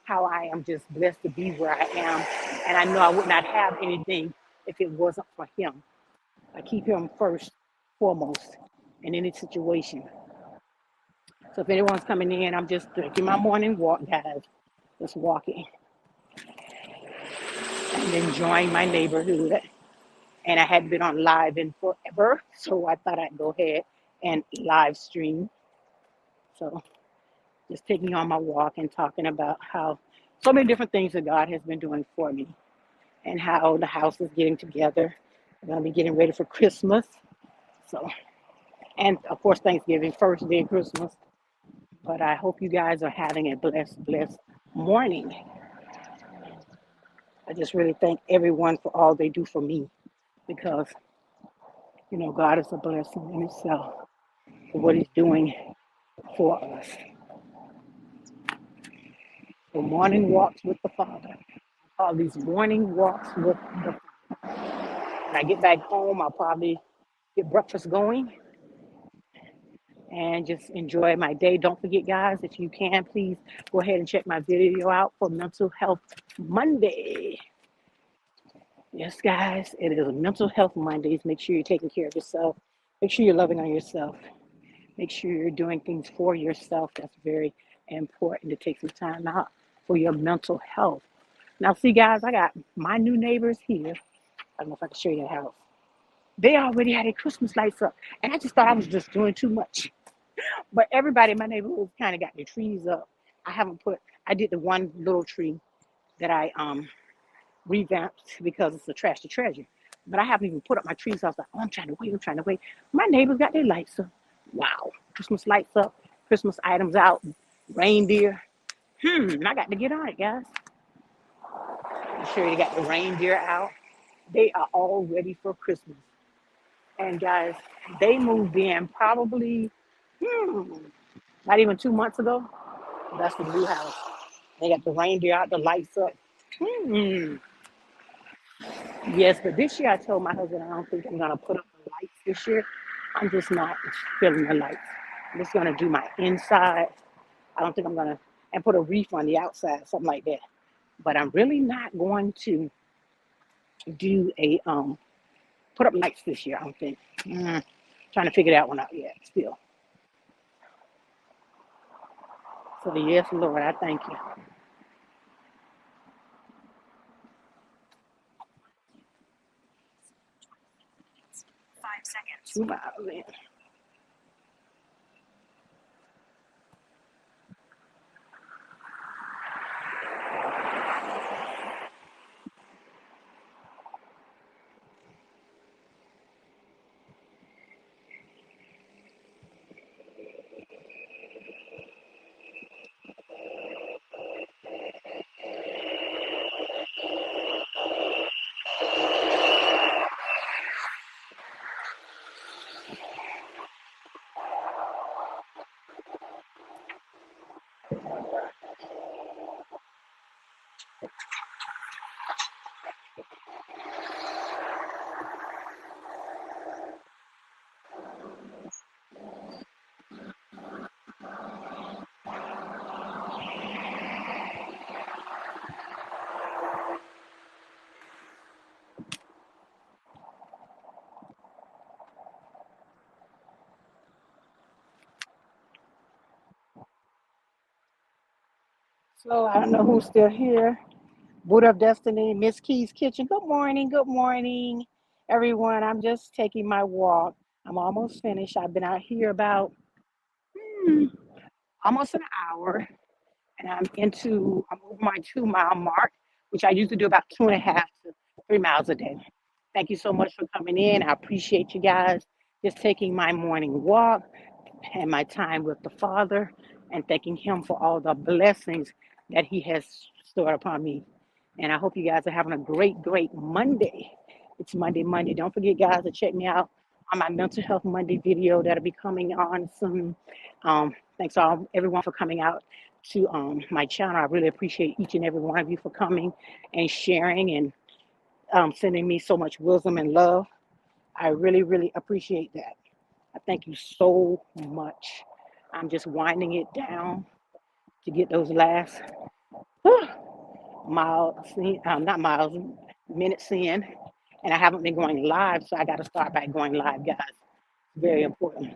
how I am just blessed to be where I am. And I know I would not have anything if it wasn't for Him. I keep Him first, foremost in any situation. So if anyone's coming in, I'm just taking my morning walk, guys. Just walking and enjoying my neighborhood. And I hadn't been on live in forever, so I thought I'd go ahead and live stream. So just taking on my walk and talking about how so many different things that God has been doing for me and how the house is getting together. We're going to be getting ready for Christmas. So, and of course, Thanksgiving, first day of Christmas. But I hope you guys are having a blessed morning. I just really thank everyone for all they do for me because, God is a blessing in itself for what He's doing for us. So morning walks with the Father. All these morning walks with the Father. When I get back home, I'll probably get breakfast going and just enjoy my day. Don't forget, guys, if you can, please go ahead and check my video out for Mental Health Monday. Yes, guys, it is a Mental Health Mondays. Make sure you're taking care of yourself. Make sure you're loving on yourself. Make sure you're doing things for yourself. That's very important to take some time out for your mental health. Now, see, guys, I got my new neighbors here. I don't know if I can show you the house. They already had their Christmas lights up, and I just thought I was just doing too much. But everybody in my neighborhood kind of got their trees up. I haven't put. I did the one little tree that I revamped because it's a trash to treasure. But I haven't even put up my trees. I was like, oh, I'm trying to wait. I'm trying to wait. My neighbors got their lights up. Wow, Christmas lights up, Christmas items out, reindeer. I got to get on it, guys. I'm sure they got the reindeer out. They are all ready for Christmas. And guys, they moved in probably hmm, not even 2 months ago. That's the new house. They got the reindeer out, the lights up. Hmm. Yes, but this year I told my husband I don't think I'm gonna put up the lights this year. I'm just not feeling the lights. I'm just gonna do my inside. I don't think I'm gonna and put a wreath on the outside, something like that. But I'm really not going to do a put up lights this year. I don't think. Trying to figure that one out yet. Still. So yes, Lord, I thank you. 2 miles in. So I don't know who's still here. Buddha of Destiny, Miss Key's Kitchen. Good morning, everyone. I'm just taking my walk. I'm almost finished. I've been out here about hmm, almost an hour, and I'm over my 2 mile mark, which I usually do about 2.5 to 3 miles a day. Thank you so much for coming in. I appreciate you guys just taking my morning walk and my time with the Father and thanking Him for all the blessings that He has stored upon me. And I hope you guys are having a great Monday. It's Monday. Don't forget, guys, to check me out on my Mental Health Monday video that'll be coming on soon. Thanks all everyone for coming out to my channel. I really appreciate each and every one of you for coming and sharing and sending me so much wisdom and love. I really appreciate that. I thank you so much. I'm just winding it down to get those last miles, not miles, minutes in. And I haven't been going live, so I got to start back going live, guys. Very important.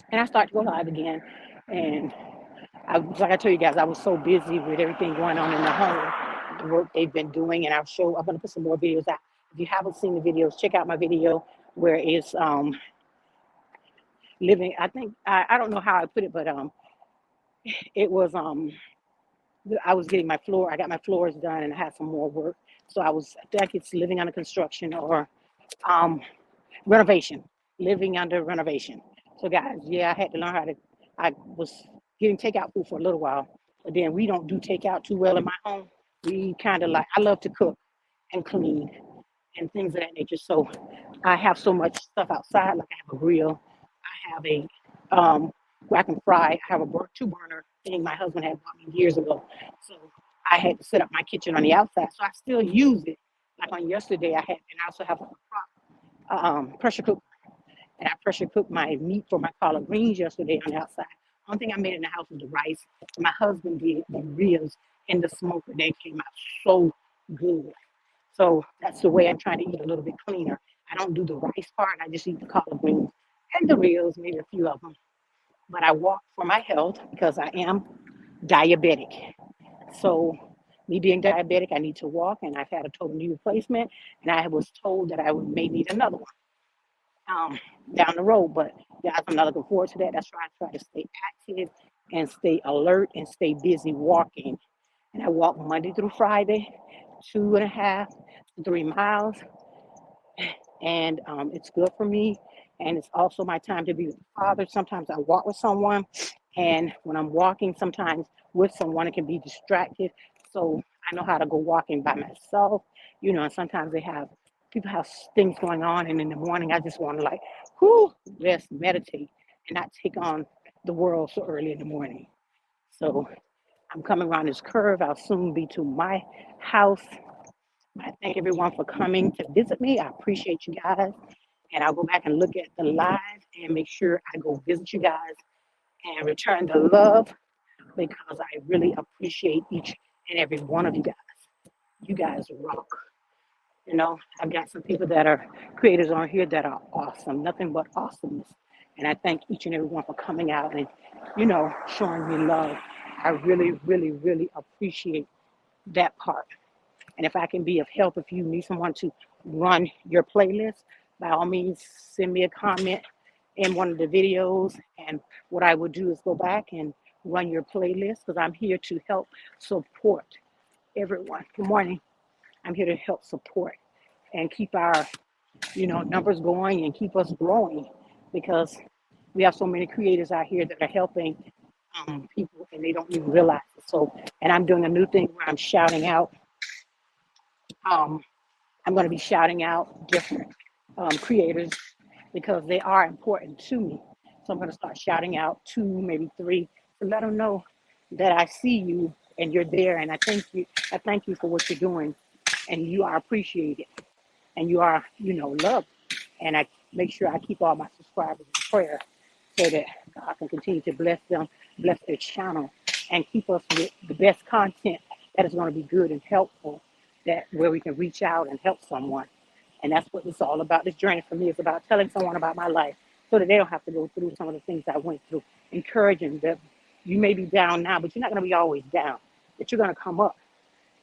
And I start to go live again. And like I told you guys, I was so busy with everything going on in the home, the work they've been doing, and I'm going to put some more videos out. If you haven't seen the videos, check out my video where it's living. I think I don't know how I put it, but it was I was getting my floor. I got my floors done, and I had some more work. So I think it's living under construction or um, renovation, living under renovation. So guys, yeah, I had to learn how to. I was getting takeout food for a little while, but then we don't do takeout too well in my home. We kind of like I love to cook and clean and things of that nature. So I have so much stuff outside. Like I have a grill, I have a where I can fry. I have a two burner thing my husband had bought me years ago. So I had to set up my kitchen on the outside. So I still use it. Like on yesterday, and I also have a pressure cooker, and I pressure cooked my meat for my collard greens yesterday on the outside. Only thing I made in the house was the rice. My husband did the ribs in the smoker. They came out so good. So that's the way I'm trying to eat a little bit cleaner. I don't do the rice part. I just eat the collard greens and the ribs, maybe a few of them. But I walk for my health because I am diabetic. So, me being diabetic, I need to walk, and I've had a total knee replacement, and I was told that I would may need another one um, down the road. But guys, I'm not looking forward to that. That's why I try to stay active and stay alert and stay busy walking. And I walk Monday through Friday, 2.5 to 3 miles, and it's good for me. And it's also my time to be with the Father. Sometimes I walk with someone, and when I'm walking, sometimes with someone, it can be distracted. So I know how to go walking by myself, and sometimes people have things going on, and in the morning, I just want to like, whoo, rest, meditate, and not take on the world so early in the morning. So I'm coming around this curve. I'll soon be to my house. I thank everyone for coming to visit me. I appreciate you guys. And I'll go back and look at the live and make sure I go visit you guys and return the love because I really appreciate each and every one of you guys. You guys rock. I've got some people that are creators on here that are awesome, nothing but awesomeness. And I thank each and every one for coming out and, showing me love. I really, really, really appreciate that part. And if I can be of help, if you need someone to run your playlist, by all means, send me a comment in one of the videos. And what I would do is go back and run your playlist because I'm here to help support everyone. Good morning. I'm here to help support and keep our, numbers going and keep us growing because we have so many creators out here that are helping people and they don't even realize it. So, and I'm doing a new thing where I'm shouting out. Um, I'm going to be shouting out different creators because they are important to me. So I'm going to start shouting out two, maybe three, to let them know that I see you and you're there, and I thank you. I thank you for what you're doing, and you are appreciated, and you are, loved. And I make sure I keep all my subscribers in prayer so that God can continue to bless them, bless their channel, and keep us with the best content that is going to be good and helpful, that where we can reach out and help someone. And that's what it's all about. This journey for me is about telling someone about my life so that they don't have to go through some of the things I went through, encouraging that you may be down now, but you're not going to be always down, that you're going to come up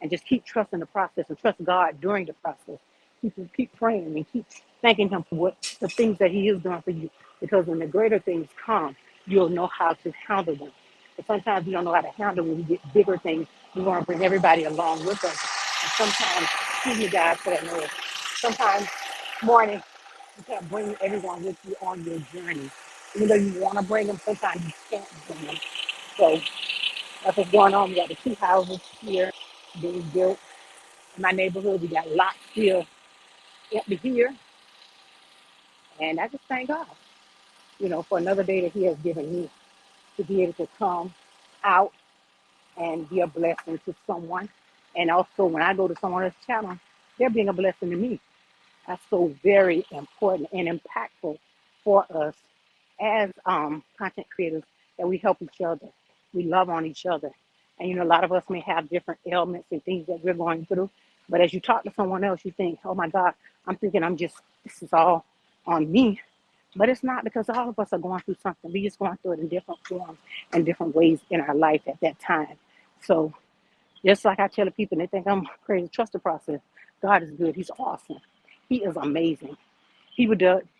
and just keep trusting the process and trust God during the process. Keep praying and keep thanking Him for what the things that He is doing for you. Because when the greater things come, you'll know how to handle them. But sometimes we don't know how to handle when we get bigger things. We want to bring everybody along with us. And sometimes, excuse me guys for that noise, sometimes morning you can't bring everyone with you on your journey. Even though you want to bring them, sometimes you can't bring them. So that's what's going on. We got the two houses here being built in my neighborhood. We got lots still empty here. And I just thank God, for another day that He has given me to be able to come out and be a blessing to someone. And also, when I go to someone else's channel, they're being a blessing to me. That's so very important and impactful for us as content creators that we help each other. We love on each other. And a lot of us may have different ailments and things that we're going through. But as you talk to someone else, you think, oh my God, I'm thinking this is all on me. But it's not because all of us are going through something. We just going through it in different forms and different ways in our life at that time. So just like I tell the people, and they think I'm crazy, trust the process. God is good. He's awesome. He is amazing.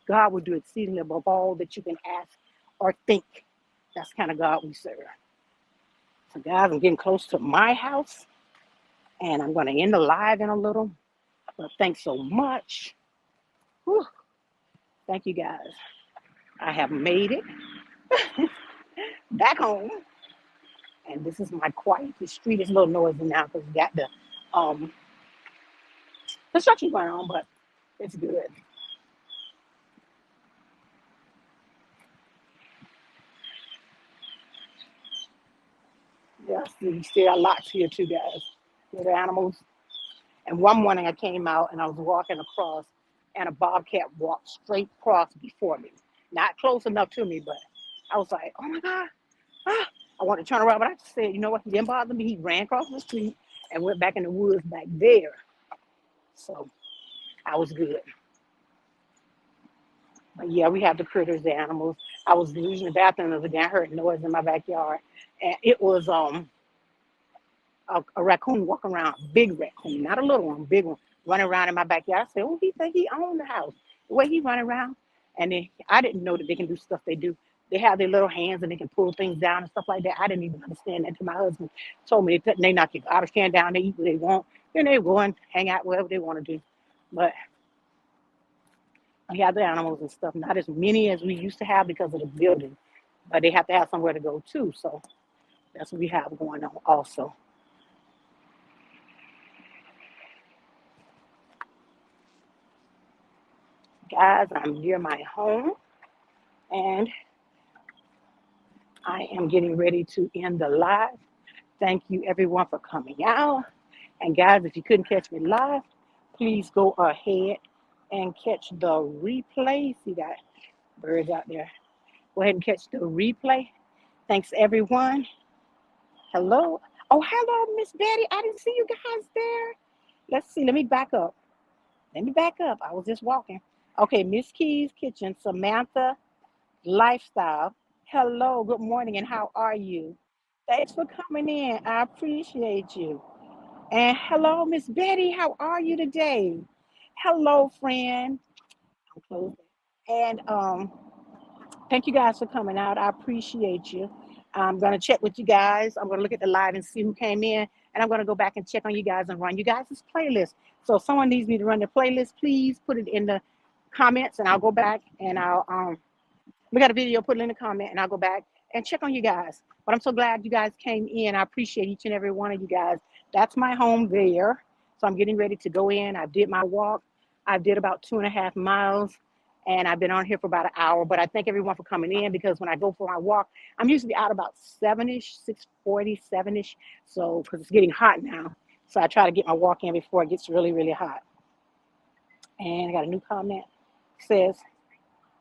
God would do exceedingly above all that you can ask or think. That's the kind of God we serve. So guys, I'm getting close to my house and I'm going to end the live in a little. But thanks so much. Whew. Thank you guys. I have made it back home. And this is my quiet. The street is a little noisy now because we got the um, construction going on, but it's good. Yes, we still got lots here too, guys. With animals. And one morning I came out and I was walking across, and a bobcat walked straight across before me. Not close enough to me, but I was like, oh my God. Ah. I wanted to turn around, but I just said, you know what? He didn't bother me. He ran across the street and went back in the woods back there. So I was good. But yeah, we have the critters, the animals. I was using the bathroom the other day. I heard noise in my backyard, and it was a raccoon walking around, big raccoon, not a little one, big one, running around in my backyard. I said, "Oh, he think he owned the house. The way he run around." And then I didn't know that they can do stuff they do. They have their little hands and they can pull things down and stuff like that. I didn't even understand that until my husband told me they knock your garbage can down, they eat what they want, then they go and hang out wherever they want to do. But we have the animals and stuff, not as many as we used to have because of the building, but they have to have somewhere to go too. So that's what we have going on also. Guys, I'm near my home and I am getting ready to end the live. Thank you everyone for coming out. And guys, if you couldn't catch me live, please go ahead and catch the replay. See that birds out there. Go ahead and catch the replay. Thanks everyone. Hello. Oh, hello, Miss Betty. I didn't see you guys there. Let's see. Let me back up. Let me back up. I was just walking. Okay, Miss Keys Kitchen, Samantha Lifestyle. Hello, good morning, and how are you? Thanks for coming in. I appreciate you. And hello, Miss Betty. How are you today? Hello, friend. I'm closing. And thank you guys for coming out. I appreciate you. I'm gonna check with you guys. I'm gonna look at the live and see who came in, and I'm gonna go back and check on you guys and run you guys' playlist. So if someone needs me to run the playlist, please put it in the comments, and I'll go back and I'll we got a video, put it in the comment, and I'll go back and check on you guys. But I'm so glad you guys came in. I appreciate each and every one of you guys. That's my home there. So I'm getting ready to go in. I did my walk. I did about 2.5 miles, and I've been on here for about an hour. But I thank everyone for coming in because when I go for my walk, I'm usually out about 7-ish, 6:40, 7-ish. So, because it's getting hot now. So I try to get my walk in before it gets really, really hot. And I got a new comment. It says,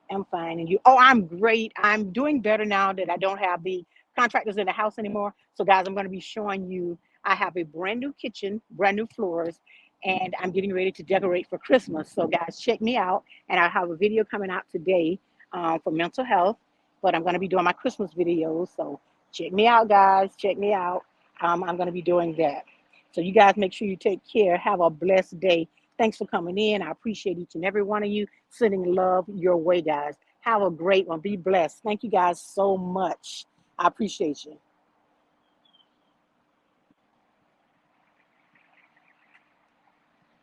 I'm fine. And you? Oh, I'm great. I'm doing better now that I don't have the contractors in the house anymore. So, guys, I'm going to be showing you. I have a brand new kitchen, brand new floors, and I'm getting ready to decorate for Christmas. So, guys, check me out. And I have a video coming out today for mental health, but I'm going to be doing my Christmas videos. So, check me out, guys. Check me out. I'm going to be doing that. So, you guys make sure you take care. Have a blessed day. Thanks for coming in. I appreciate each and every one of you. Sending love your way, guys. Have a great one. Be blessed. Thank you guys so much. I appreciate you.